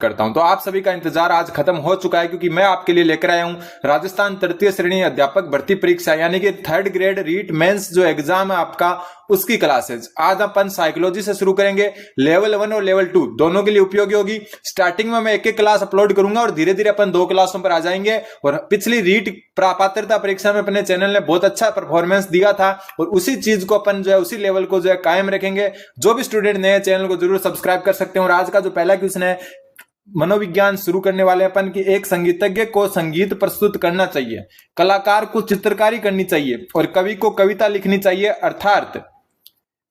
करता हूं। तो आप सभी का इंतजार आज खत्म हो चुका है, क्योंकि मैं आपके लिए लेकर आया हूं राजस्थान तृतीय श्रेणी अध्यापक भर्ती परीक्षा यानी कि 3rd ग्रेड रीट मेंस जो एग्जाम है आपका, उसकी क्लासेज आज अपन साइकोलॉजी से शुरू करेंगे। लेवल 1 और लेवल 2 दोनों के लिए उपयोगी होगी। स्टार्टिंग में मैं एक क्लास अपलोड करूंगा और धीरे धीरे अपन 2 क्लासों पर आ जाएंगे। और पिछली रीट पात्रता परीक्षा में अपने चैनल ने बहुत अच्छा परफॉर्मेंस दिया था और उसी चीज को अपन जो है, उसी लेवल को जो है कायम रखेंगे। जो भी स्टूडेंट नए चैनल को जरूर सब्सक्राइब कर सकते हैं। और आज का जो पहला क्वेश्चन है, मनोविज्ञान शुरू करने वाले अपन की एक संगीतज्ञ को संगीत प्रस्तुत करना चाहिए, कलाकार को चित्रकारी करनी चाहिए और कवि को कविता लिखनी चाहिए, अर्थात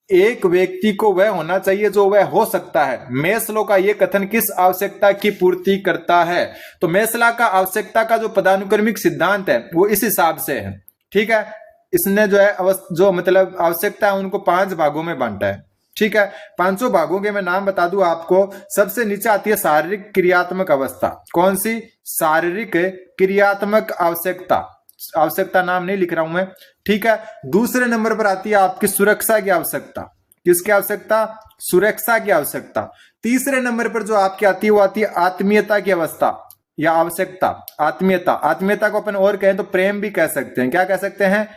एक व्यक्ति को वह होना चाहिए जो वह हो सकता है। मेस्लो का यह कथन किस आवश्यकता की पूर्ति करता है? तो मेस्ला का आवश्यकता का जो पदानुक्रमिक सिद्धांत है वो इस हिसाब से है, ठीक है। इसने जो है जो मतलब आवश्यकता है उनको 5 भागों में बांटा है, ठीक है। 5 भागों के मैं नाम बता दूं आपको। सबसे नीचे आती है शारीरिक क्रियात्मक अवस्था। कौन सी? शारीरिक क्रियात्मक आवश्यकता नाम नहीं लिख रहा हूं मैं, ठीक है। दूसरे नंबर पर आती है आपकी सुरक्षा की आवश्यकता। किसकी आवश्यकता? सुरक्षा की आवश्यकता। तीसरे नंबर पर जो आपकी आती है वो आती है आत्मीयता की अवस्था या आवश्यकता। आत्मीयता को अपन और कहें तो प्रेम भी कह सकते हैं। क्या कह सकते हैं?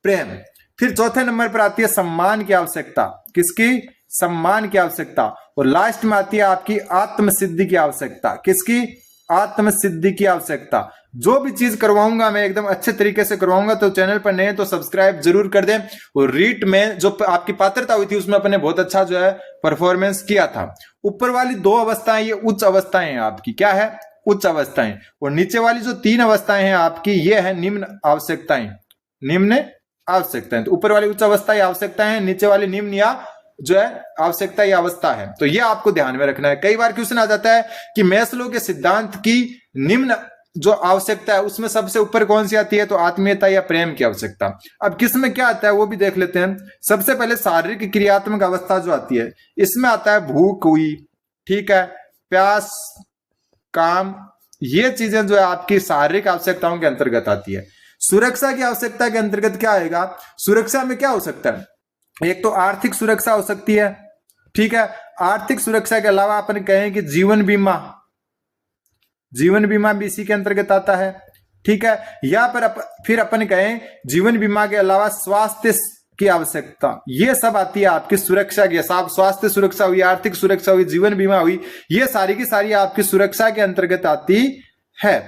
प्रेम। फिर चौथे नंबर पर आती है सम्मान की आवश्यकता। किसकी? सम्मान की आवश्यकता। और लास्ट में आती है आपकी आत्मसिद्धि की आवश्यकता। किसकी? आत्मसिद्धि की आवश्यकता। जो भी चीज करवाऊंगा मैं एकदम अच्छे तरीके से करवाऊंगा, तो चैनल पर नए तो सब्सक्राइब जरूर कर दें। और रीट में जो आपकी पात्रता हुई थी उसमें अपने बहुत अच्छा जो है परफॉर्मेंस किया था। ऊपर वाली 2 अवस्थाएं ये उच्च अवस्थाएं हैं आपकी। क्या है? उच्च अवस्थाएं। और नीचे वाली जो 3 अवस्थाएं हैं आपकी ये है निम्न आवश्यकताएं। निम्न आवश्यकताएं। तो ऊपर वाली उच्च अवस्था या आवश्यकता है, नीचे वाली निम्न या जो है आवश्यकता या अवस्था है। तो ये आपको ध्यान में रखना है। कई बार क्वेश्चन आ जाता है कि मेस्लो के सिद्धांत की निम्न जो आवश्यकता है उसमें सबसे ऊपर कौन सी आती है? तो आत्मीयता या प्रेम की आवश्यकता। अब किसमें क्या आता है वो भी देख लेते हैं। सबसे पहले शारीरिक क्रियात्मक अवस्था जो आती है इसमें आता है भूख हुई, ठीक है, प्यास, काम, ये चीजें जो है आपकी शारीरिक आवश्यकताओं के अंतर्गत आती है। सुरक्षा की आवश्यकता के अंतर्गत क्या आएगा? सुरक्षा में क्या हो सकता है? एक तो आर्थिक सुरक्षा हो सकती है, ठीक है। आर्थिक सुरक्षा के अलावा अपन कहें कि जीवन बीमा भी इसी के अंतर्गत आता है, ठीक है। या फिर अपन कहें जीवन बीमा के अलावा स्वास्थ्य की आवश्यकता, ये सब आती है आपकी सुरक्षा की। स्वास्थ्य सुरक्षा हुई, आर्थिक सुरक्षा हुई, जीवन बीमा हुई, ये सारी की सारी आपकी सुरक्षा के अंतर्गत आती है।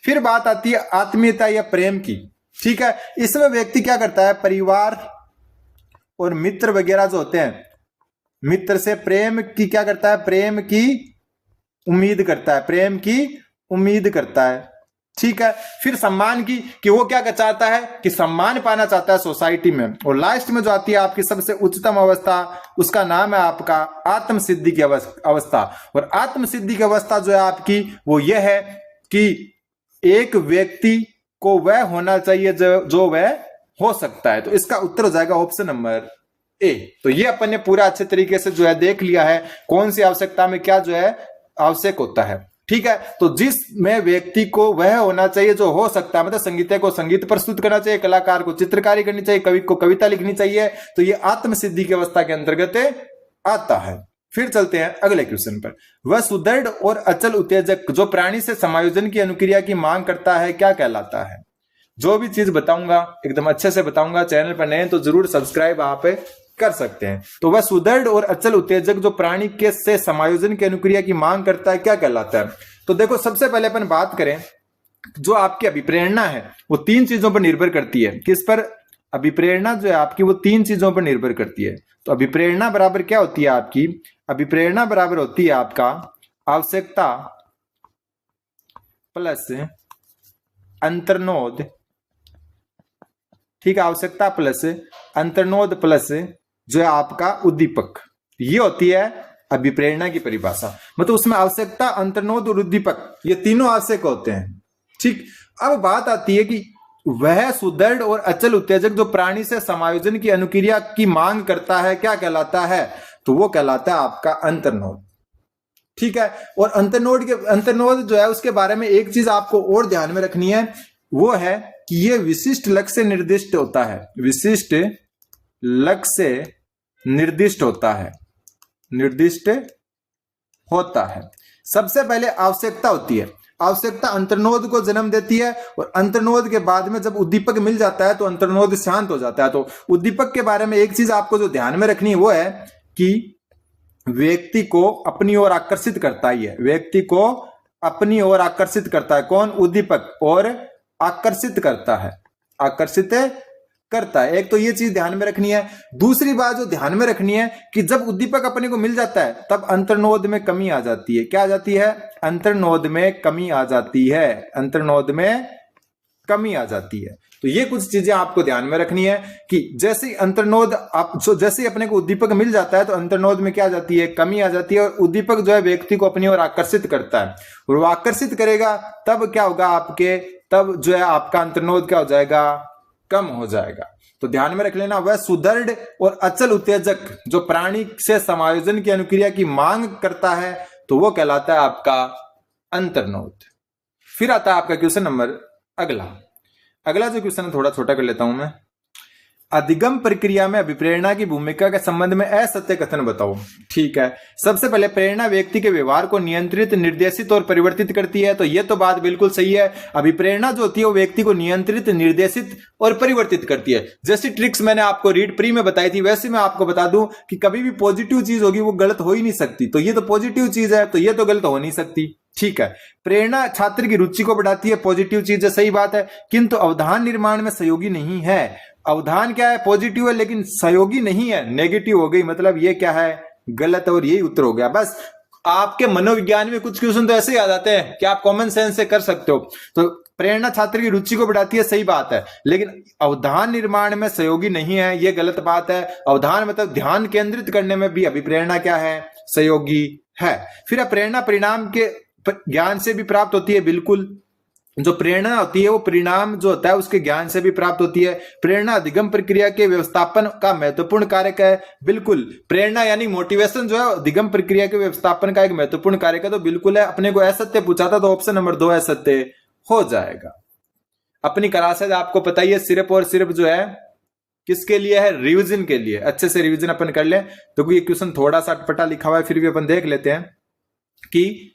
फिर बात आती है आत्मीयता या प्रेम की, ठीक है। इसमें व्यक्ति क्या करता है? परिवार और मित्र वगैरह जो होते हैं, मित्र से प्रेम की क्या करता है? प्रेम की उम्मीद करता है, प्रेम की उम्मीद करता है, ठीक है। फिर सम्मान की, कि वो क्या चाहता है? कि सम्मान पाना चाहता है सोसाइटी में। और लास्ट में जो आती है आपकी सबसे उच्चतम अवस्था, उसका नाम है आपका आत्मसिद्धि की अवस्था। और आत्मसिद्धि की अवस्था जो है आपकी वो ये है कि एक व्यक्ति को वह होना चाहिए जो वह हो सकता है। तो इसका उत्तर हो जाएगा ऑप्शन नंबर ए। तो ये अपन ने पूरा अच्छे तरीके से जो है देख लिया है कौन सी आवश्यकता में क्या जो है आवश्यक होता है, ठीक है। तो जिसमें व्यक्ति को वह होना चाहिए जो हो सकता है, मतलब संगीतज्ञ को संगीत प्रस्तुत करना चाहिए, कलाकार को चित्रकारी करनी चाहिए, कवि को कविता लिखनी चाहिए, तो ये आत्मसिद्धि की अवस्था के अंतर्गत आता है। फिर चलते हैं अगले क्वेश्चन पर। वह सुदृढ़ और अचल उत्तेजक जो प्राणी से समायोजन की अनुक्रिया की मांग करता है क्या कहलाता है? जो भी चीज बताऊंगा एकदम अच्छे से बताऊंगा। चैनल पर नए तो जरूर सब्सक्राइब आप कर सकते हैं। तो वह सुदृढ़ और अचल उत्तेजक जो प्राणी के से समायोजन की अनुक्रिया की मांग करता है क्या कहलाता है? तो देखो, सबसे पहले अपन बात करें, जो आपकी अभिप्रेरणा है वो 3 चीजों पर निर्भर करती है। किस पर? अभिप्रेरणा जो है आपकी वो 3 चीजों पर निर्भर करती है। तो अभिप्रेरणा बराबर क्या होती है आपकी? अभिप्रेरणा बराबर होती है आपका आवश्यकता प्लस अंतर्नोद, ठीक है। आवश्यकता प्लस अंतर्नोद प्लस जो है आपका उद्दीपक, ये होती है अभिप्रेरणा की परिभाषा। मतलब उसमें आवश्यकता, अंतर्नोद और उद्दीपक ये तीनों आवश्यक होते हैं, ठीक। अब बात आती है कि वह सुदृढ़ और अचल उत्तेजक जो प्राणी से समायोजन की अनुक्रिया की मांग करता है क्या कहलाता है? तो वो कहलाता है आपका अंतर्नोद, ठीक है। और अंतर्नोद जो है उसके बारे में एक चीज आपको और ध्यान में रखनी है, वो है कि ये विशिष्ट लक्ष्य से निर्दिष्ट होता है। विशिष्ट लक्ष्य से निर्दिष्ट होता है, सबसे पहले आवश्यकता होती है, आवश्यकता अंतर्नोद को जन्म देती है और अंतर्नोद के बाद में जब उद्दीपक मिल जाता है तो अंतर्नोद शांत हो जाता है। तो उद्दीपक के बारे में एक चीज आपको जो ध्यान में रखनी है वो है कि व्यक्ति को अपनी ओर आकर्षित करता ही है, व्यक्ति को अपनी ओर आकर्षित करता है कौन? उद्दीपक, और आकर्षित करता है, आकर्षित करता है। एक तो ये चीज ध्यान में रखनी है। दूसरी बात जो ध्यान में रखनी है कि जब उद्दीपक अपने को मिल जाता है तब अंतर्नोद में कमी आ जाती है। क्या आ जाती है? अंतर्नोद में कमी आ जाती है, अंतर्नोद में कमी आ जाती है। तो ये कुछ चीजें आपको ध्यान में रखनी है कि जैसे अंतर्नोद जैसे अपने को उद्दीपक मिल जाता है तो अंतर्नोद में क्या आ जाती है? कमी आ जाती है। और उद्दीपक जो है व्यक्ति को अपनी ओर आकर्षित करता है और वो आकर्षित करेगा तब क्या होगा आपके, तब जो है आपका अंतर्नोद क्या हो जाएगा? कम हो जाएगा। तो ध्यान में रख लेना, वह सुदृढ़ और अचल उत्तेजक जो प्राणी से समायोजन की अनुक्रिया की मांग करता है तो वो कहलाता है आपका अंतर्नोद। फिर आता है आपका क्वेश्चन नंबर अगला जो क्वेश्चन थोड़ा छोटा कर लेता हूं मैं। अधिगम प्रक्रिया में अभिप्रेरणा की भूमिका के संबंध में असत्य कथन बताओ। ठीक है, सबसे पहले प्रेरणा व्यक्ति के व्यवहार को नियंत्रित, निर्देशित और परिवर्तित करती है। तो ये तो बात बिल्कुल सही है। अभिप्रेरणा जो होती है वो व्यक्ति को नियंत्रित, निर्देशित और परिवर्तित करती है। जैसी ट्रिक्स मैंने आपको रीड प्री में बताई थी वैसे मैं आपको बता दूं कि कभी भी पॉजिटिव चीज होगी वो गलत हो ही नहीं सकती। तो ये तो पॉजिटिव चीज है तो ये तो गलत हो नहीं सकती। ठीक है, प्रेरणा छात्र की रुचि को बढ़ाती है, पॉजिटिव चीज है, सही बात है, किंतु अवधान निर्माण में सहयोगी नहीं है। अवधान क्या है? पॉजिटिव है लेकिन सहयोगी नहीं है, नेगेटिव हो गई, मतलब ये क्या है? गलत। और यही उत्तर हो गया। बस आपके मनोविज्ञान में कुछ क्वेश्चन तो ऐसे ही आ जाते हैं कि आप कॉमन सेंस से कर सकते हो। तो प्रेरणा छात्र की रुचि को बढ़ाती है, सही बात है, लेकिन अवधान निर्माण में सहयोगी नहीं है, ये गलत बात है। अवधान मतलब ध्यान केंद्रित करने में भी अभिप्रेरणा क्या है? सहयोगी है। फिर प्रेरणा परिणाम के ज्ञान से भी प्राप्त होती है, बिल्कुल। जो प्रेरणा होती है वो परिणाम जो होता है उसके ज्ञान से भी प्राप्त होती है। प्रेरणा अधिगम प्रक्रिया के व्यवस्थापन का महत्वपूर्ण कारक है, बिल्कुल। प्रेरणा यानी मोटिवेशन जो है अधिगम प्रक्रिया के व्यवस्थापन का एक महत्वपूर्ण कारक है, तो बिल्कुल है। अपने को असत्य पूछा था तो ऑप्शन नंबर 2 असत्य हो जाएगा। अपनी क्लासेज आपको पता ही है, सिर्फ और सिर्फ जो है किसके लिए है? रिविजन के लिए। अच्छे से रिविजन अपन कर ले। तो ये क्वेश्चन थोड़ा सा अटपटा लिखा हुआ है फिर भी अपन देख लेते हैं कि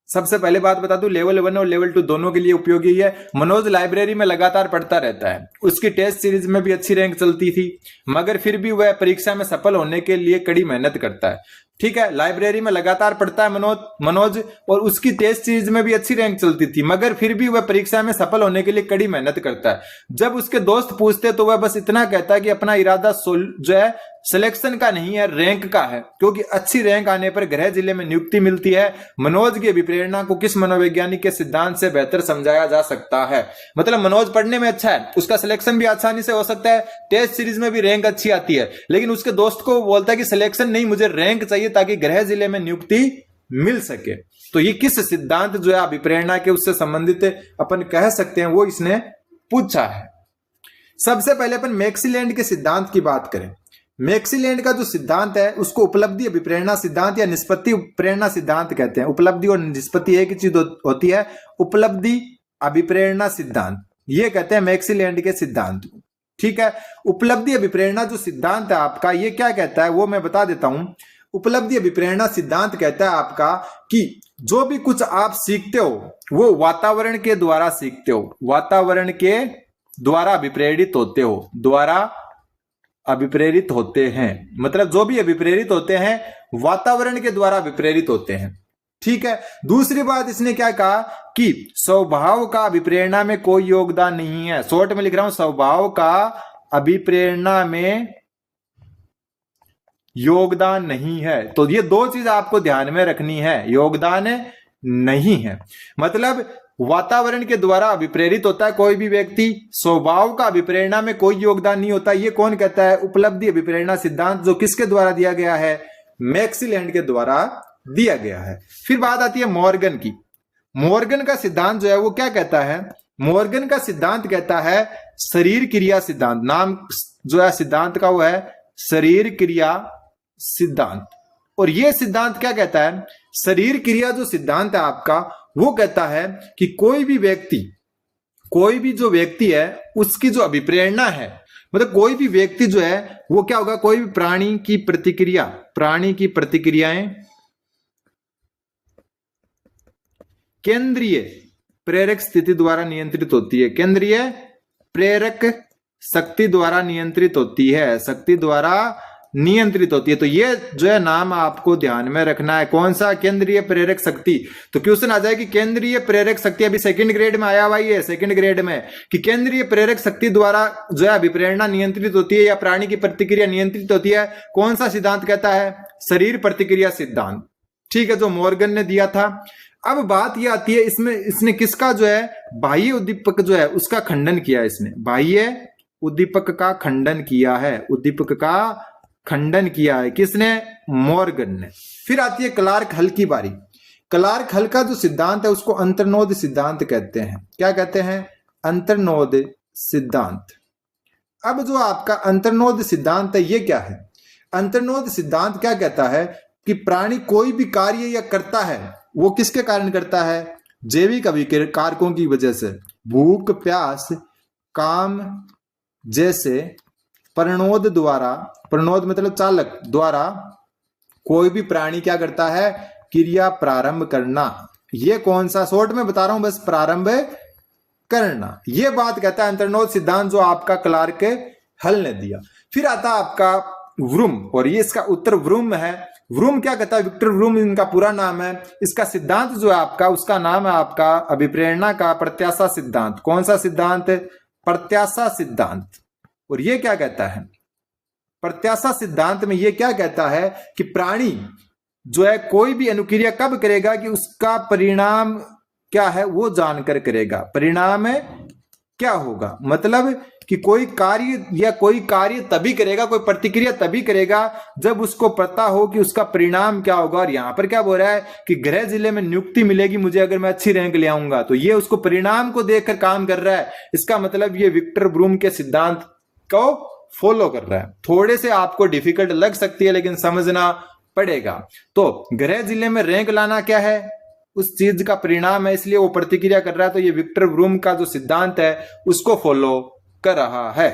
सबसे पहले बात बता दूं, लेवल 1 और लेवल 2 दोनों के लिए उपयोगी है। मनोज लाइब्रेरी में लगातार पढ़ता रहता है, उसकी टेस्ट सीरीज में भी अच्छी रैंक चलती थी, मगर फिर भी वह परीक्षा में सफल होने के लिए कड़ी मेहनत करता है। ठीक है, लाइब्रेरी में लगातार पढ़ता है मनोज और उसकी टेस्ट सीरीज में भी अच्छी रैंक चलती थी, मगर फिर भी वह परीक्षा में सफल होने के लिए कड़ी मेहनत करता है। जब उसके दोस्त पूछते तो वह बस इतना कहता है कि अपना इरादा जो है सिलेक्शन का नहीं है, रैंक का है, क्योंकि अच्छी रैंक आने पर गृह जिले में नियुक्ति मिलती है। मनोज की अभिप्रेरणा को किस मनोवैज्ञानिक के सिद्धांत से बेहतर समझाया जा सकता है? मतलब मनोज पढ़ने में अच्छा है, उसका सिलेक्शन भी आसानी से हो सकता है, टेस्ट सीरीज में भी रैंक अच्छी आती है, लेकिन उसके दोस्त को बोलता है कि सिलेक्शन नहीं, मुझे रैंक चाहिए ताकि गृह जिले में नियुक्ति मिल सके। तो ये किस सिद्धांत जो है अभिप्रेरणा के उससे संबंधित अपन कह सकते हैं, वो इसने पूछा है। सबसे पहले अपन मैक्सीलैंड के सिद्धांत की बात करें। मैक्सीलैंड का जो सिद्धांत है उसको उपलब्धि अभिप्रेरणा सिद्धांत या निष्पत्ति प्रेरणा सिद्धांत कहते हैं। उपलब्धि और निष्पत्ति एक ही चीज होती है, उपलब्धि अभिप्रेरणा सिद्धांत, ये कहते हैं मैक्सीलैंड के सिद्धांत। ठीक है, उपलब्धि अभिप्रेरणा जो सिद्धांत है आपका, ये क्या कहता है वो मैं बता देता हूं। उपलब्धि अभिप्रेरणा सिद्धांत कहता है आपका कि जो भी कुछ आप सीखते हो वो वातावरण के द्वारा सीखते हो, वातावरण के द्वारा अभिप्रेरित होते हो, द्वारा अभिप्रेरित होते हैं। मतलब जो भी अभिप्रेरित होते हैं वातावरण के द्वारा अभिप्रेरित होते हैं। ठीक है, दूसरी बात इसने क्या कहा कि स्वभाव का अभिप्रेरणा में कोई योगदान नहीं है। शॉर्ट में लिख रहा हूं, स्वभाव का अभिप्रेरणा में योगदान नहीं है। तो ये दो चीज आपको ध्यान में रखनी है, योगदान नहीं है मतलब वातावरण के द्वारा अभिप्रेरित होता है कोई भी व्यक्ति, स्वभाव का अभिप्रेरणा में कोई योगदान नहीं होता। ये कौन कहता है? उपलब्धि अभिप्रेरणा सिद्धांत, जो किसके द्वारा दिया गया है? मैक्सीलैंड के द्वारा दिया गया है। फिर बात आती है मॉर्गन की। मॉर्गन का सिद्धांत जो है वो क्या कहता है? मॉर्गन का सिद्धांत कहता है शरीर क्रिया सिद्धांत। नाम जो है सिद्धांत का वो है शरीर क्रिया सिद्धांत। और ये सिद्धांत क्या कहता है? शरीर क्रिया जो सिद्धांत है आपका वो कहता है कि कोई भी जो व्यक्ति है उसकी जो अभिप्रेरणा है, मतलब कोई भी व्यक्ति जो है वो क्या होगा? कोई भी प्राणी की प्रतिक्रियाएं केंद्रीय प्रेरक स्थिति द्वारा नियंत्रित होती है। केंद्रीय प्रेरक शक्ति द्वारा नियंत्रित होती है, शक्ति द्वारा नियंत्रित होती है। तो ये जो है नाम आपको ध्यान में रखना है। कौन सा? केंद्रीय प्रेरक शक्ति। तो क्वेश्चन आ जाएगी केंद्रीय प्रेरक शक्ति, अभी सेकंड ग्रेड में आया हुआ है, सेकंड ग्रेड में, कि केंद्रीय प्रेरक शक्ति द्वारा जो है अभिप्रेरणा नियंत्रित होती है या प्राणी की प्रतिक्रिया नियंत्रित होती है। कौन सा सिद्धांत कहता है? शरीर प्रतिक्रिया सिद्धांत। ठीक है, जो मॉर्गन ने दिया था। अब बात यह आती है, इसमें इसने किसका जो है बाह्य उद्दीपक जो है उसका खंडन किया है। इसने बाह्य उद्दीपक का खंडन किया है, उद्दीपक का खंडन किया है। किसने? मॉर्गन ने। फिर आती है क्लार्क हल की बारी। क्लार्क हल का जो सिद्धांत है उसको अंतर्नोद सिद्धांत कहते हैं। क्या कहते हैं? अंतर्नोद सिद्धांत। अब जो आपका अंतर्नोद सिद्धांत है ये क्या है? अंतर्नोद सिद्धांत क्या कहता है कि प्राणी कोई भी कार्य या करता है वो किसके कारण करता है? जैविक अभिकारकों की वजह से। भूख, प्यास, काम जैसे प्रणोद द्वारा, प्रणोद मतलब चालक द्वारा कोई भी प्राणी क्या करता है? क्रिया प्रारंभ करना। ये कौन सा? शॉर्ट में बता रहा हूं बस, प्रारंभ करना। ये बात कहता है अंतर्नोद सिद्धांत जो आपका क्लार्क हल ने दिया। फिर आता आपका व्रूम, और ये इसका उत्तर व्रूम है। व्रूम क्या कहता है? विक्टर व्रूम इनका पूरा नाम है। इसका सिद्धांत जो है आपका, उसका नाम है आपका अभिप्रेरणा का प्रत्याशा सिद्धांत। कौन सा सिद्धांत? प्रत्याशा सिद्धांत। और ये क्या कहता है? प्रत्याशा सिद्धांत में ये क्या कहता है कि प्राणी जो है कोई भी अनुक्रिया कब करेगा कि उसका परिणाम क्या है वो जानकर करेगा। परिणाम क्या होगा? मतलब कि कोई कार्य तभी करेगा, कोई प्रतिक्रिया तभी करेगा जब उसको पता हो कि उसका परिणाम क्या होगा। और यहां पर क्या बोल रहा है कि गृह जिले में नियुक्ति मिलेगी मुझे अगर मैं अच्छी रैंक ले आऊंगा, तो ये उसको परिणाम को देखकर काम कर रहा है। इसका मतलब ये विक्टर ब्रूम के सिद्धांत को फॉलो कर रहा है। थोड़े से आपको डिफिकल्ट लग सकती है लेकिन समझना पड़ेगा। तो गृह जिले में रैंक लाना क्या है? उस चीज का परिणाम है, इसलिए वो प्रतिक्रिया कर रहा है। तो ये विक्टर ब्रूम का जो सिद्धांत है उसको फॉलो कर रहा है।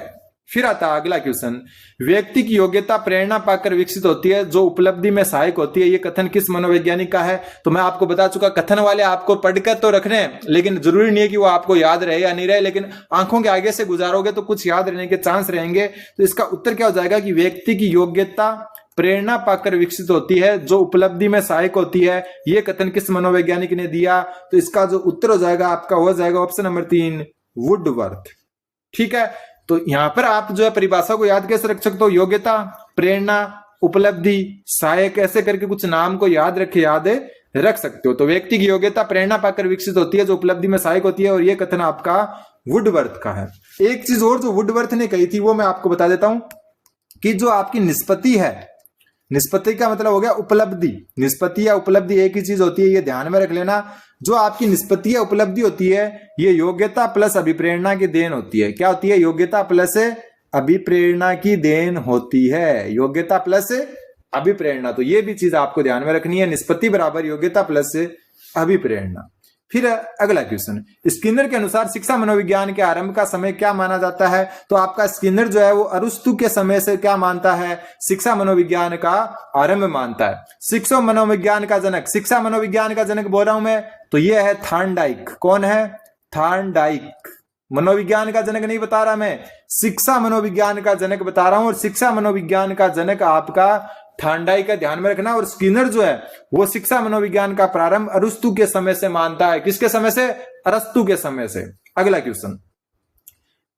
फिर आता अगला क्वेश्चन, व्यक्ति की योग्यता प्रेरणा पाकर विकसित होती है जो उपलब्धि में सहायक होती है। ये कथन किस मनोवैज्ञानिक का है? तो मैं आपको बता चुका, कथन वाले आपको पढ़कर तो रखने हैं, लेकिन जरूरी नहीं है कि वो आपको याद रहे या नहीं रहे, लेकिन आंखों के आगे से गुजारोगे तो कुछ याद रहने के चांस रहेंगे। तो इसका उत्तर क्या हो जाएगा कि व्यक्ति की योग्यता प्रेरणा पाकर विकसित होती है जो उपलब्धि में सहायक होती है। ये कथन किस मनोवैज्ञानिक ने दिया? तो इसका जो उत्तर हो जाएगा आपका हो जाएगा ऑप्शन नंबर 3, वुडवर्थ। ठीक है, तो यहां पर आप जो है परिभाषा को याद कैसे रख सकते हो? योग्यता, प्रेरणा, उपलब्धि, सहायक, ऐसे करके कुछ नाम को याद रख सकते हो। तो व्यक्ति की योग्यता प्रेरणा पाकर विकसित होती है जो उपलब्धि में सहायक होती है, और यह कथन आपका वुडवर्थ का है। एक चीज और जो वुडवर्थ ने कही थी वो मैं आपको बता देता हूं कि जो आपकी निष्पत्ति है, निष्पत्ति का मतलब हो गया उपलब्धि। निष्पत्ति या उपलब्धि एक ही चीज होती है, ये ध्यान में रख लेना। जो आपकी निष्पत्ति या उपलब्धि होती है ये योग्यता प्लस अभिप्रेरणा की देन होती है। क्या होती है? योग्यता प्लस अभिप्रेरणा की देन होती है। योग्यता प्लस अभिप्रेरणा, तो ये भी चीज आपको ध्यान में रखनी है। निष्पत्ति बराबर योग्यता प्लस अभिप्रेरणा। फिर अगला क्वेश्चन, स्किनर के अनुसार शिक्षा मनोविज्ञान के आरंभ का समय क्या माना जाता है? तो आपका स्किनर जो है वो अरस्तु के समय से क्या मानता है? शिक्षा मनोविज्ञान का आरंभ मानता है। शिक्षा मनोविज्ञान का जनक, शिक्षा मनोविज्ञान का जनक बोल रहा हूं मैं, तो ये है थॉर्नडाइक। कौन है? थॉर्नडाइक। मनोविज्ञान का जनक नहीं बता रहा मैं, शिक्षा मनोविज्ञान का जनक बता रहा हूं। और शिक्षा मनोविज्ञान का जनक आपका थॉर्नडाइक का ध्यान में रखना। और स्किनर जो है वो शिक्षा मनोविज्ञान का प्रारंभ अरस्तु के समय से मानता है। किसके समय से? अरस्तु के समय से। अगला क्वेश्चन,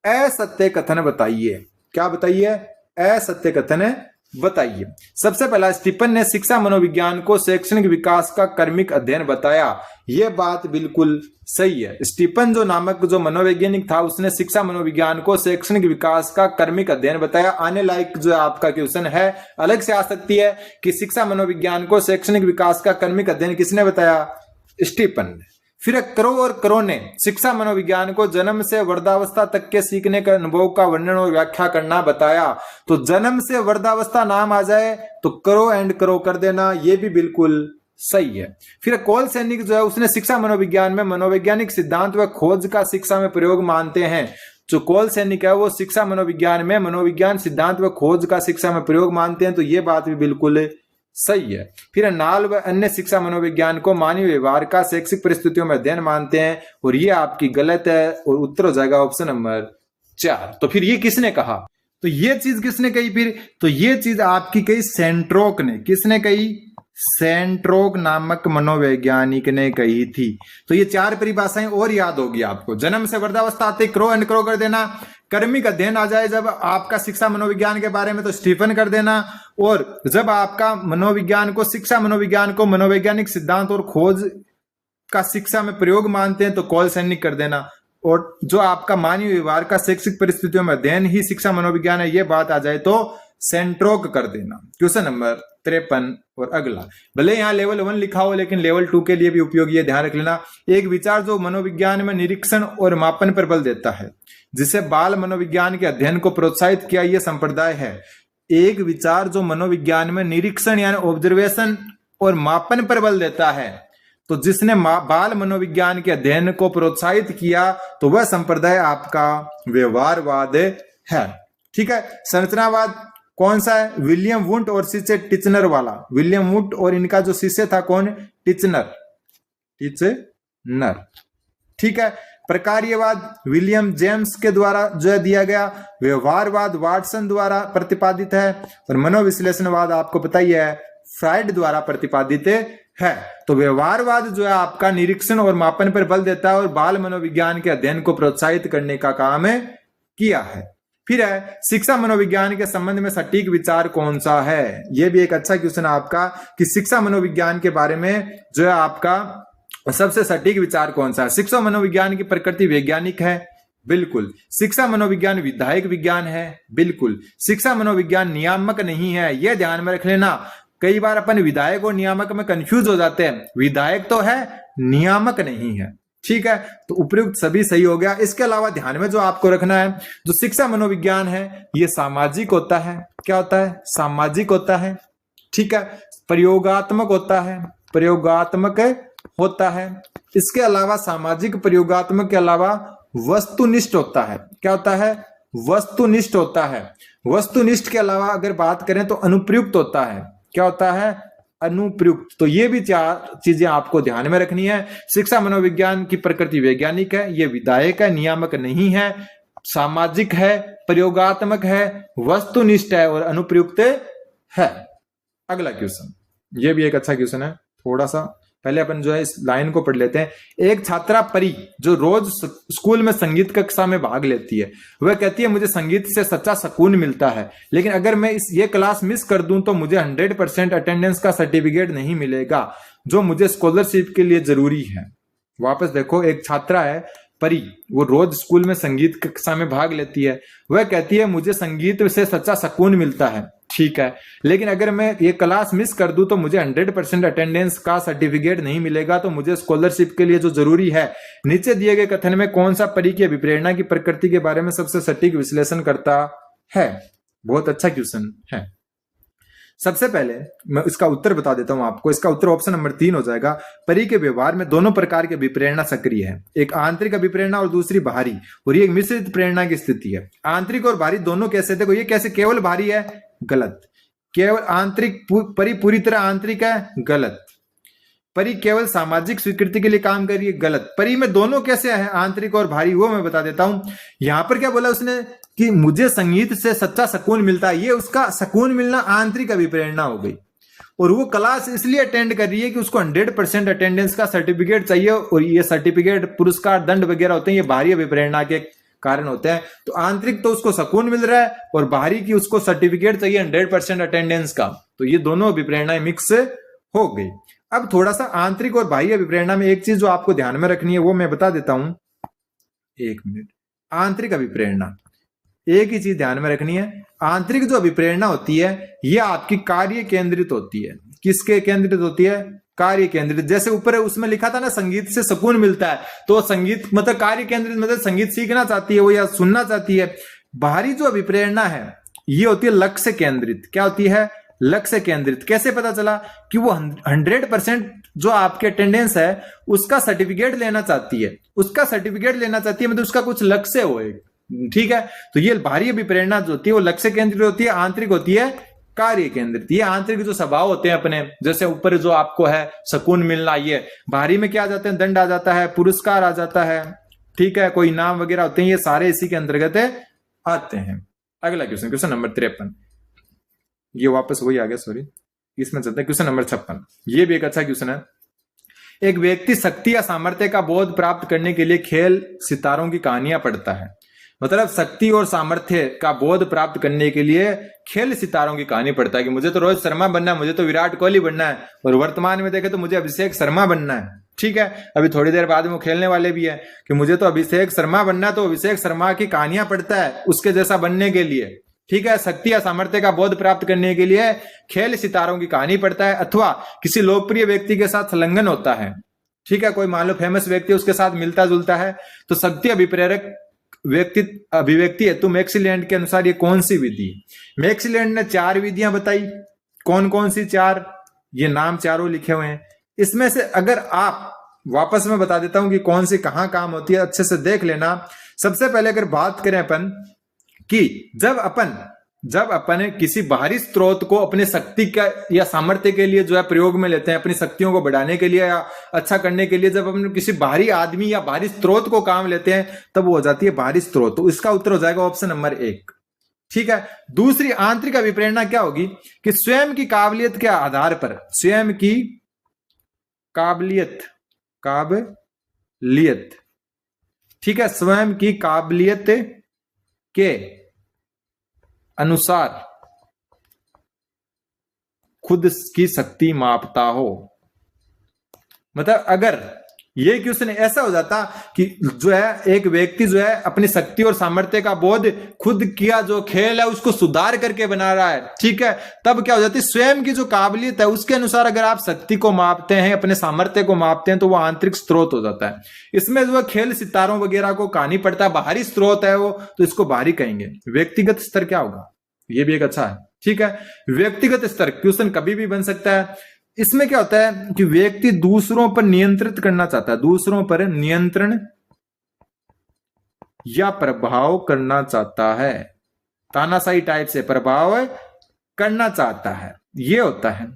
असत्य कथन बताइए। क्या बताइए? असत्य कथन बताइए। सबसे पहला, स्टीफन ने शिक्षा मनोविज्ञान को शैक्षणिक विकास का कर्मिक अध्ययन बताया। यह बात बिल्कुल सही है। स्टीफन जो नामक जो मनोवैज्ञानिक था उसने शिक्षा मनोविज्ञान को शैक्षणिक विकास का कर्मिक अध्ययन बताया। आने लायक जो आपका क्वेश्चन है अलग से आ सकती है कि शिक्षा मनोविज्ञान को शैक्षणिक विकास का कर्मिक अध्ययन किसने बताया? स्टीफन ने। फिर क्रो और क्रो ने शिक्षा मनोविज्ञान को जन्म से वृद्धावस्था तक के सीखने के अनुभव का वर्णन और व्याख्या करना बताया। तो जन्म से वृद्धावस्था नाम आ जाए तो क्रो एंड क्रो कर देना, यह भी बिल्कुल सही है। फिर कोल सैनिक जो है उसने शिक्षा मनोविज्ञान में मनोवैज्ञानिक सिद्धांत व खोज का शिक्षा में प्रयोग मानते हैं। जो कोल सैनिक है वो शिक्षा मनोविज्ञान में मनोविज्ञान सिद्धांत व खोज का शिक्षा में प्रयोग मानते हैं। तो ये बात भी बिल्कुल सही है। फिर नाल व अन्य शिक्षा मनोविज्ञान को मानवीय व्यवहार का शैक्षिक परिस्थितियों में अध्ययन मानते हैं, और ये आपकी गलत है, और उत्तर हो जाएगा ऑप्शन नंबर 4। तो फिर ये किसने कहा, तो ये चीज किसने कही फिर, तो ये चीज आपकी कही सेंट्रोक ने। किसने कही, सेंट्रोक नामक मनोवैज्ञानिक ने कही थी। तो ये 4 परिभाषाएं और याद होगी आपको। जन्म से वृद्धावस्था आते क्रो एंड क्रो कर देना, कर्मिक अध्ययन आ जाए जब आपका शिक्षा मनोविज्ञान के बारे में तो स्टीफन कर देना, और जब आपका मनोविज्ञान को शिक्षा मनोविज्ञान को मनोवैज्ञानिक सिद्धांत और खोज का शिक्षा में प्रयोग मानते हैं तो कॉलसैनिक कर देना, और जो आपका मानवीय व्यवहार का शैक्षिक परिस्थितियों में अध्ययन ही शिक्षा मनोविज्ञान है, ये बात आ जाए तो सेंट्रोक कर देना। क्वेश्चन नंबर 53 और अगला, भले यहाँ लेवल 1 लिखा हो लेकिन लेवल 2 के लिए भी उपयोगी है, ध्यान रख लेना। एक विचार जो मनोविज्ञान में निरीक्षण और मापन पर बल देता है, जिसे बाल मनोविज्ञान के अध्ययन को प्रोत्साहित किया, यह संप्रदाय है। एक विचार जो मनोविज्ञान में निरीक्षण यानी ऑब्जर्वेशन और मापन पर बल देता है, तो जिसने बाल मनोविज्ञान के अध्ययन को प्रोत्साहित किया, तो वह संप्रदाय आपका व्यवहारवाद है। ठीक है। संरचनावाद कौन सा है, विलियम वुंट और शिष्य टिचनर वाला। विलियम वुंट और इनका जो शिष्य था कौन, टिचनर। ठीक है। प्रकार्यवाद विलियम जेम्स के द्वारा जो दिया गया। व्यवहारवाद वाटसन द्वारा प्रतिपादित है, और मनोविश्लेषणवाद आपको पता ही है फ्राइड द्वारा प्रतिपादित है। तो व्यवहारवाद जो है आपका निरीक्षण और मापन पर बल देता है और बाल मनोविज्ञान के अध्ययन को प्रोत्साहित करने का काम किया है। फिर है शिक्षा मनोविज्ञान के संबंध में सटीक विचार कौन सा है। यह भी एक अच्छा क्वेश्चन है आपका कि शिक्षा मनोविज्ञान के बारे में जो है आपका सबसे सटीक विचार कौन सा है। शिक्षा मनोविज्ञान की प्रकृति वैज्ञानिक है, बिल्कुल। शिक्षा मनोविज्ञान विधायक विज्ञान है, बिल्कुल। शिक्षा मनोविज्ञान नियामक नहीं है, यह ध्यान में रख लेना। कई बार अपन विधायक और नियामक में कंफ्यूज हो जाते हैं, विधायक तो है, नियामक नहीं है। ठीक है, तो उपयुक्त सभी सही हो गया। इसके अलावा ध्यान में जो आपको रखना है, जो शिक्षा मनोविज्ञान है यह सामाजिक होता है। क्या होता है, सामाजिक होता है। ठीक है, प्रयोगात्मक होता है, प्रयोगात्मक होता है। इसके अलावा सामाजिक प्रयोगात्मक के अलावा वस्तुनिष्ठ होता है। क्या होता है, वस्तुनिष्ठ होता है। वस्तुनिष्ठ के अलावा अगर बात करें तो अनुप्रयुक्त होता है। क्या होता है, अनुप्रयुक्त। तो ये भी 4 चीजें आपको ध्यान में रखनी है। शिक्षा मनोविज्ञान की प्रकृति वैज्ञानिक है, ये विधायक है, नियामक नहीं है, सामाजिक है, प्रयोगात्मक है, वस्तुनिष्ठ है और अनुप्रयुक्त है। अगला क्वेश्चन, ये भी एक अच्छा क्वेश्चन है। थोड़ा सा पहले अपन जो है इस लाइन को पढ़ लेते हैं। एक छात्रा परी जो रोज स्कूल में संगीत कक्षा में भाग लेती है, वह कहती है मुझे संगीत से सच्चा सुकून मिलता है, लेकिन अगर मैं ये क्लास मिस कर दूं तो मुझे 100% अटेंडेंस का सर्टिफिकेट नहीं मिलेगा जो मुझे स्कॉलरशिप के लिए जरूरी है। वापस देखो, एक छात्रा है परी, वो रोज स्कूल में संगीत कक्षा में भाग लेती है, वह कहती है मुझे संगीत से सच्चा सुकून मिलता है। ठीक है, लेकिन अगर मैं ये क्लास मिस कर दूं तो मुझे 100% अटेंडेंस का सर्टिफिकेट नहीं मिलेगा, तो मुझे स्कॉलरशिप के लिए जो जरूरी है। नीचे दिए गए कथन में कौन सा परी की अभिप्रेरणा की प्रकृति के बारे में सबसे सटीक विश्लेषण करता है। बहुत अच्छा क्वेश्चन है। सबसे पहले मैं इसका उत्तर बता देता हूं आपको। इसका उत्तर ऑप्शन नंबर 3 हो जाएगा। परी के व्यवहार में दोनों प्रकार की अभिप्रेरणा सक्रिय है, एक आंतरिक अभिप्रेरणा और दूसरी बाहरी, और ये एक मिश्रित प्रेरणा की स्थिति है। आंतरिक और बाहरी दोनों कैसे, देखो ये कैसे, केवल बाहरी है, गलत। केवल आंतरिक, परी पूरी तरह आंतरिक है, गलत। परी केवल सामाजिक स्वीकृति के लिए काम कर रही है, गलत। परी में दोनों कैसे है, आंतरिक और बाहरी, वो मैं बता देता हूं। यहां पर क्या बोला उसने कि मुझे संगीत से सच्चा सुकून मिलता है, ये उसका सुकून मिलना आंतरिक अभिप्रेरणा हो गई, और वो क्लास इसलिए अटेंड कर रही है कि उसको 100% अटेंडेंस का सर्टिफिकेट चाहिए, और ये सर्टिफिकेट, पुरस्कार, दंड वगैरह होते हैं, ये बाहरी अभिप्रेरणा के कारण होते हैं। तो आंतरिक तो उसको सुकून मिल रहा है, और बाहरी की उसको सर्टिफिकेट चाहिए 100% अटेंडेंस का, तो ये दोनों अभिप्रेरणाएं मिक्स हो गई। अब थोड़ा सा आंतरिक और बाह्य अभिप्रेरणा में एक चीज जो आपको ध्यान में रखनी है वो मैं बता देता हूं, 1 मिनट। आंतरिक अभिप्रेरणा, एक ही चीज ध्यान में रखनी है। आंतरिक जो अभिप्रेरणा होती है ये आपकी कार्य केंद्रित होती है। किसके केंद्रित होती है, कार्य केंद्रित। जैसे ऊपर उसमें लिखा था ना, संगीत से सुकून मिलता है, तो संगीत मतलब कार्य केंद्रित, मतलब संगीत सीखना चाहती है वो या सुनना चाहती है। बाहरी जो अभिप्रेरणा है ये होती है लक्ष्य केंद्रित। क्या होती है, लक्ष्य केंद्रित। कैसे पता चला कि वो 100% जो आपके अटेंडेंस है उसका सर्टिफिकेट लेना चाहती है, उसका सर्टिफिकेट लेना चाहती है, मतलब उसका कुछ लक्ष्य हो एक। ठीक है, तो ये बाहरी अभिप्रेरणा जो होती है वो लक्ष्य केंद्रित होती है, आंतरिक होती है कार्य केंद्रित। ये आंतरिक जो स्वभाव होते हैं अपने, जैसे ऊपर जो आपको है सुकून मिलना, ये बाहरी में क्या आ जाते हैं, दंड आ जाता है, पुरस्कार आ जाता है, ठीक है, कोई इनाम वगैरह होते हैं, ये सारे इसी के अंतर्गत आते हैं। अगला क्वेश्चन, क्वेश्चन नंबर 53, ये वापस वही आ गया, सॉरी, इसमें चलते हैं क्वेश्चन नंबर 56। ये भी एक अच्छा क्वेश्चन है। एक व्यक्ति शक्ति या सामर्थ्य का बोध प्राप्त करने के लिए खेल सितारों की कहानियां पढ़ता है। मतलब शक्ति और सामर्थ्य का बोध प्राप्त करने के लिए खेल सितारों की कहानी पढ़ता है कि मुझे तो रोहित शर्मा बनना है, मुझे तो विराट कोहली बनना है, और वर्तमान में देखे तो मुझे अभिषेक शर्मा बनना है। ठीक है, अभी थोड़ी देर बाद में वो खेलने वाले भी है कि मुझे तो अभिषेक शर्मा बनना है, तो अभिषेक शर्मा की कहानियां पढ़ता है उसके जैसा बनने के लिए। ठीक है, शक्ति या सामर्थ्य का बोध प्राप्त करने के लिए खेल सितारों की कहानी पढ़ता है, अथवा किसी लोकप्रिय व्यक्ति के साथ संलग्न होता है। ठीक है, कोई मान लो फेमस व्यक्ति उसके साथ मिलता जुलता है, तो शक्ति अभिप्रेरक व्यक्ति अभिव्यक्ति हेतु मैक्सीलैंड के अनुसार ये कौन सी विधि? मैक्सीलैंड ने 4 विधियां बताई। कौन कौन सी 4? ये नाम चारों लिखे हुए हैं। इसमें से अगर आप वापस में बता देता हूं कि कौन सी कहां काम होती है, अच्छे से देख लेना। सबसे पहले अगर बात करें अपन कि जब अपन किसी बाहरी स्रोत को अपने शक्ति का या सामर्थ्य के लिए जो है प्रयोग में लेते हैं, अपनी शक्तियों को बढ़ाने के लिए या अच्छा करने के लिए, जब अपन किसी बाहरी आदमी या बाहरी स्रोत को काम लेते हैं, तब वो हो जाती है बाहरी स्रोत। तो इसका उत्तर हो जाएगा ऑप्शन नंबर 1। ठीक है, दूसरी आंतरिक अभिप्रेरणा क्या होगी कि स्वयं की काबिलियत के आधार पर, स्वयं की काबिलियत, ठीक है, स्वयं की काबिलियत के अनुसार खुद की शक्ति मापता हो। मतलब अगर ये क्वेश्चन ऐसा हो जाता कि जो है एक व्यक्ति जो है अपनी शक्ति और सामर्थ्य का बोध खुद किया जो खेल है उसको सुधार करके बना रहा है, ठीक है, तब क्या हो जाती है, स्वयं की जो काबिलियत है उसके अनुसार अगर आप शक्ति को मापते हैं, अपने सामर्थ्य को मापते हैं, तो वो आंतरिक स्रोत हो जाता है। इसमें जो खेल सितारों वगैरह को कहानी पड़ता है, बाहरी स्रोत है वो, तो इसको बाहरी कहेंगे। व्यक्तिगत स्तर क्या होगा, ये भी एक अच्छा है। ठीक है, व्यक्तिगत स्तर क्वेश्चन कभी भी बन सकता है। इसमें क्या होता है कि व्यक्ति दूसरों पर नियंत्रित करना चाहता है, दूसरों पर नियंत्रण या प्रभाव करना चाहता है, तानाशाही टाइप से प्रभाव करना चाहता है, ये होता है।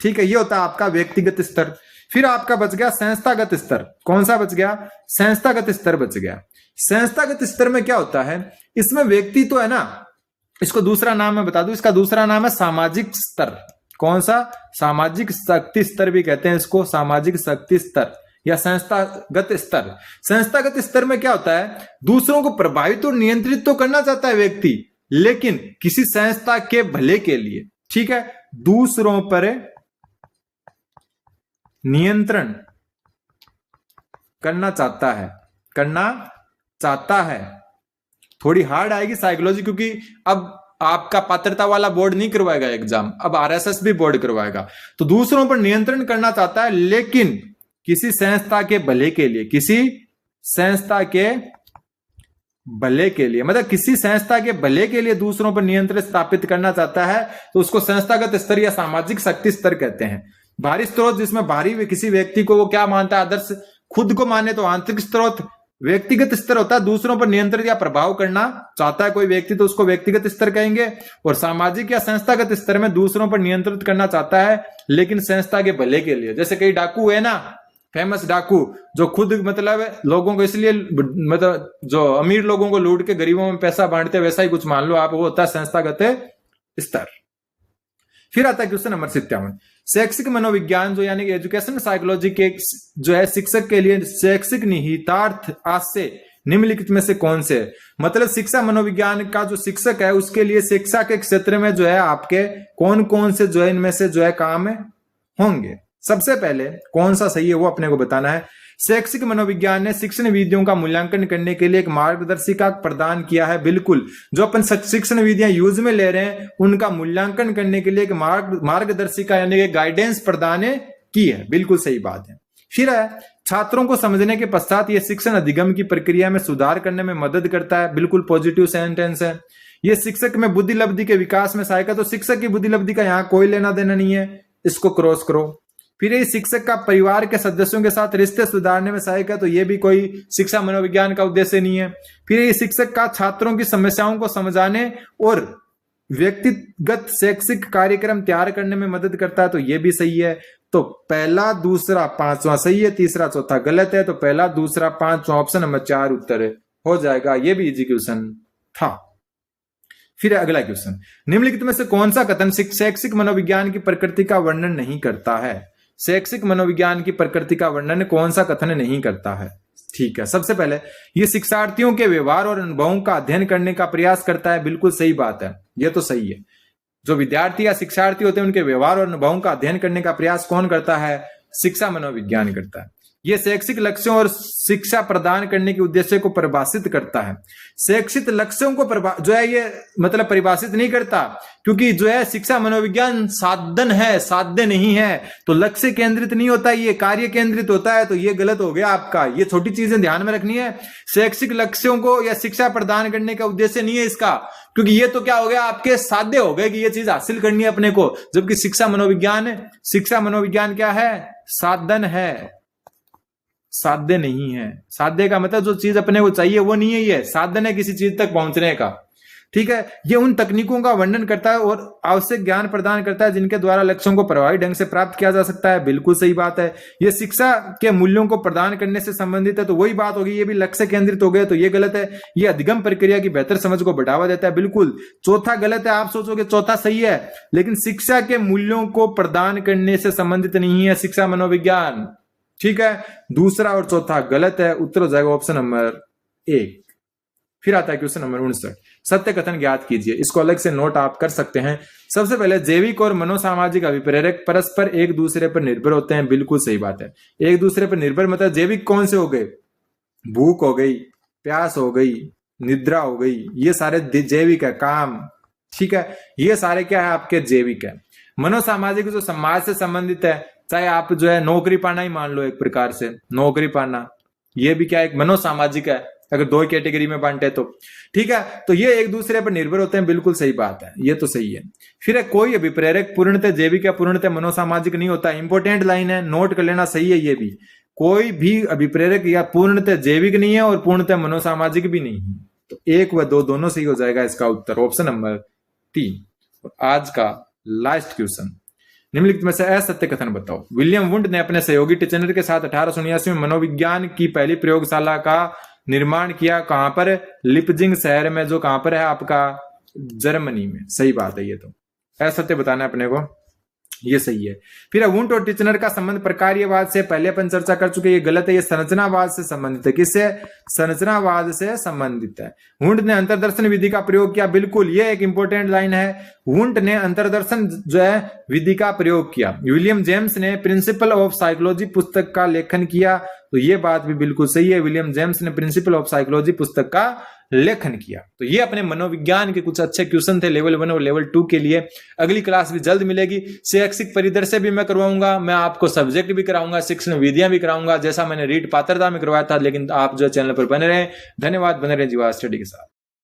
ठीक है, ये होता है आपका व्यक्तिगत स्तर। फिर आपका बच गया संस्थागत स्तर। कौन सा बच गया? संस्थागत स्तर बच गया। संस्थागत स्तर में क्या होता है, इसमें व्यक्ति तो है ना, इसको दूसरा नाम मैं बता दूं, इसका दूसरा नाम है सामाजिक स्तर। कौन सा? सामाजिक शक्ति स्तर भी कहते हैं इसको, सामाजिक शक्ति स्तर या संस्थागत स्तर। संस्थागत स्तर में क्या होता है, दूसरों को प्रभावित और नियंत्रित तो करना चाहता है व्यक्ति, लेकिन किसी संस्था के भले के लिए। ठीक है, दूसरों पर नियंत्रण करना चाहता है। थोड़ी हार्ड आएगी साइकोलॉजी, क्योंकि अब आपका पात्रता वाला बोर्ड नहीं करवाएगा एग्जाम, अब आरएसएस भी बोर्ड करवाएगा। तो दूसरों पर नियंत्रण करना चाहता है, लेकिन किसी संस्था के भले के लिए, किसी संस्था के भले के लिए, मतलब किसी संस्था के भले के लिए दूसरों पर नियंत्रण स्थापित करना चाहता है, तो उसको संस्थागत स्तर या सामाजिक शक्ति स्तर कहते हैं। बाहरी स्रोत, जिसमें बाहरी किसी व्यक्ति को वो क्या मानता है, आदर्श खुद को माने, तो आंतरिक स्रोत। व्यक्तिगत स्तर होता है दूसरों पर नियंत्रण या प्रभाव करना चाहता है कोई व्यक्ति, तो उसको व्यक्तिगत स्तर कहेंगे। और सामाजिक या संस्थागत स्तर में दूसरों पर नियंत्रित करना चाहता है, लेकिन संस्था के भले के लिए। जैसे कई डाकू है ना, फेमस डाकू, जो खुद मतलब लोगों को इसलिए, मतलब जो अमीर लोगों को लूट के गरीबों में पैसा बांटते, वैसा ही कुछ मान लो आप, वो होता है संस्थागत स्तर। फिर आता है क्वेश्चन नंबर 57। शैक्षिक मनोविज्ञान जो यानी कि एजुकेशन साइकोलॉजी के जो है शिक्षक के लिए शैक्षिक निहितार्थ आज से निम्नलिखित में से कौन से? मतलब शिक्षा मनोविज्ञान का जो शिक्षक है उसके लिए शिक्षा के क्षेत्र में जो है आपके कौन कौन से जो है इनमें से जो है काम होंगे। सबसे पहले कौन सा सही है वो अपने को बताना है। शैक्षिक मनोविज्ञान ने शिक्षण विधियों का मूल्यांकन करने के लिए एक मार्गदर्शिका प्रदान किया है। बिल्कुल, जो अपन शिक्षण विधियां यूज में ले रहे हैं उनका मूल्यांकन करने के लिए एक मार्गदर्शिका यानी कि गाइडेंस प्रदान की है। बिल्कुल सही बात है। फिर है छात्रों को समझने के पश्चात यह शिक्षण अधिगम की प्रक्रिया में सुधार करने में मदद करता है। बिल्कुल पॉजिटिव सेंटेंस है। यह शिक्षक में बुद्धि लब्धि के विकास में सहायक है। तो शिक्षक की बुद्धि लब्धि का यहाँ कोई लेना देना नहीं है, इसको क्रॉस करो। फिर ये शिक्षक का परिवार के सदस्यों के साथ रिश्ते सुधारने में सहायक है। तो ये भी कोई शिक्षा मनोविज्ञान का उद्देश्य नहीं है। फिर ये शिक्षक का छात्रों की समस्याओं को समझाने और व्यक्तिगत शैक्षिक कार्यक्रम तैयार करने में मदद करता है, तो ये भी सही है। तो पहला, दूसरा, पांचवा सही है, तीसरा चौथा गलत है। तो पहला, दूसरा, पांचवा, ऑप्शन नंबर 4 उत्तर हो जाएगा। ये भी इजी क्वेश्चन था। फिर अगला क्वेश्चन, निम्नलिखित में से कौन सा कथन शैक्षिक मनोविज्ञान की प्रकृति का वर्णन नहीं करता है? शैक्षिक मनोविज्ञान की प्रकृति का वर्णन कौन सा कथन नहीं करता है? ठीक है, सबसे पहले ये शिक्षार्थियों के व्यवहार और अनुभवों का अध्ययन करने का प्रयास करता है। बिल्कुल सही बात है, ये तो सही है। जो विद्यार्थी या शिक्षार्थी होते हैं उनके व्यवहार और अनुभवों का अध्ययन करने का प्रयास कौन करता है? शिक्षा मनोविज्ञान करता है। यह शैक्षिक लक्ष्यों और शिक्षा प्रदान करने के उद्देश्य को परिभाषित करता है। शैक्षिक लक्ष्यों को जो है ये मतलब परिभाषित नहीं करता, क्योंकि जो है शिक्षा मनोविज्ञान साधन है, साध्य नहीं है। तो लक्ष्य केंद्रित नहीं होता, ये कार्य केंद्रित होता है। तो ये गलत हो गया आपका। ये छोटी चीजें ध्यान में रखनी है। शैक्षिक लक्ष्यों को या शिक्षा प्रदान करने का उद्देश्य नहीं है इसका, क्योंकि ये तो क्या हो गया, आपके साध्य हो गए कि ये चीज हासिल करनी है अपने को। जबकि शिक्षा मनोविज्ञान क्या है? साधन है, साध्य नहीं है। साध्य का मतलब जो चीज अपने को चाहिए वो नहीं है, ये साधन है किसी चीज तक पहुंचने का। ठीक है, ये उन तकनीकों का वर्णन करता है और आवश्यक ज्ञान प्रदान करता है जिनके द्वारा लक्ष्यों को प्रभावी ढंग से प्राप्त किया जा सकता है। बिल्कुल सही बात है। ये शिक्षा के मूल्यों को प्रदान करने से संबंधित है, तो वही बात होगी। ये भी लक्ष्य केंद्रित हो गया, तो ये गलत है। ये अधिगम प्रक्रिया की बेहतर समझ को बढ़ावा देता है। बिल्कुल, चौथा गलत है। आप सोचोगे चौथा सही है, लेकिन शिक्षा के मूल्यों को प्रदान करने से संबंधित नहीं है शिक्षा मनोविज्ञान। ठीक है, दूसरा और चौथा गलत है। उत्तर हो जाएगा ऑप्शन नंबर 1। फिर आता है क्वेश्चन नंबर 59, सत्य कथन ज्ञात कीजिए। इसको अलग से नोट आप कर सकते हैं। सबसे पहले, जैविक और मनोसामाजिक अभिप्रेरक परस्पर एक दूसरे पर निर्भर होते हैं। बिल्कुल सही बात है। एक दूसरे पर निर्भर मतलब जैविक कौन से हो गए? भूख हो गई, प्यास हो गई, निद्रा हो गई, ये सारे जैविक है। काम, ठीक है, ये सारे क्या है आपके जैविक है। मनोसामाजिक जो समाज से संबंधित है, चाहे आप जो है नौकरी पाना ही मान लो, एक प्रकार से नौकरी पाना, ये भी क्या एक मनोसामाजिक है, अगर दो कैटेगरी में बांटे तो। ठीक है, तो ये एक दूसरे पर निर्भर होते हैं। बिल्कुल सही बात है, ये तो सही है। फिर है, कोई अभिप्रेरक पूर्णतः जैविक या पूर्णतः मनोसामाजिक नहीं होता। इंपॉर्टेंट लाइन है, नोट कर लेना। सही है, ये भी कोई भी अभिप्रेरक या पूर्णतः जैविक नहीं है और पूर्णतः मनोसामाजिक भी नहीं है। तो 1 व 2 दोनों सही हो जाएगा इसका उत्तर, ऑप्शन नंबर 3। आज का लास्ट क्वेश्चन, निम्नलिखित में से असत्य कथन बताओ। विलियम वुंड ने अपने सहयोगी टिचनर के साथ 1879 में मनोविज्ञान की पहली प्रयोगशाला का निर्माण किया। कहां पर? लिपजिंग शहर में, जो कहां पर है आपका जर्मनी में। सही बात है, ये तो असत्य बताना है अपने को, ये सही है। फिर वुंट और टिचनर का संबंध प्रकार्यवाद से पहले अपन चर्चा कर चुके, ये गलत है। ये संरचनावाद से संबंधित है। किससे? संरचनावाद से संबंधित है। वुंट ने अंतर्दर्शन विधि का प्रयोग किया। बिल्कुल, ये एक इंपॉर्टेंट लाइन है। वुंट ने अंतर्दर्शन जो है विधि का प्रयोग किया। विलियम जेम्स ने प्रिंसिपल ऑफ साइकोलॉजी पुस्तक का लेखन किया। तो ये बात भी बिल्कुल सही है। विलियम जेम्स ने प्रिंसिपल ऑफ साइकोलॉजी पुस्तक का लेखन किया। तो ये अपने मनोविज्ञान के कुछ अच्छे क्वेश्चन थे लेवल 1 और लेवल 2 के लिए। अगली क्लास भी जल्द मिलेगी। शैक्षिक परिदृश्य भी मैं करवाऊंगा, मैं आपको सब्जेक्ट भी कराऊंगा, शिक्षण विधियां भी कराऊंगा, जैसा मैंने रीट पात्रता में करवाया था। लेकिन आप जो चैनल पर बने रहे, धन्यवाद। बने रहे जीवा स्टडी के साथ।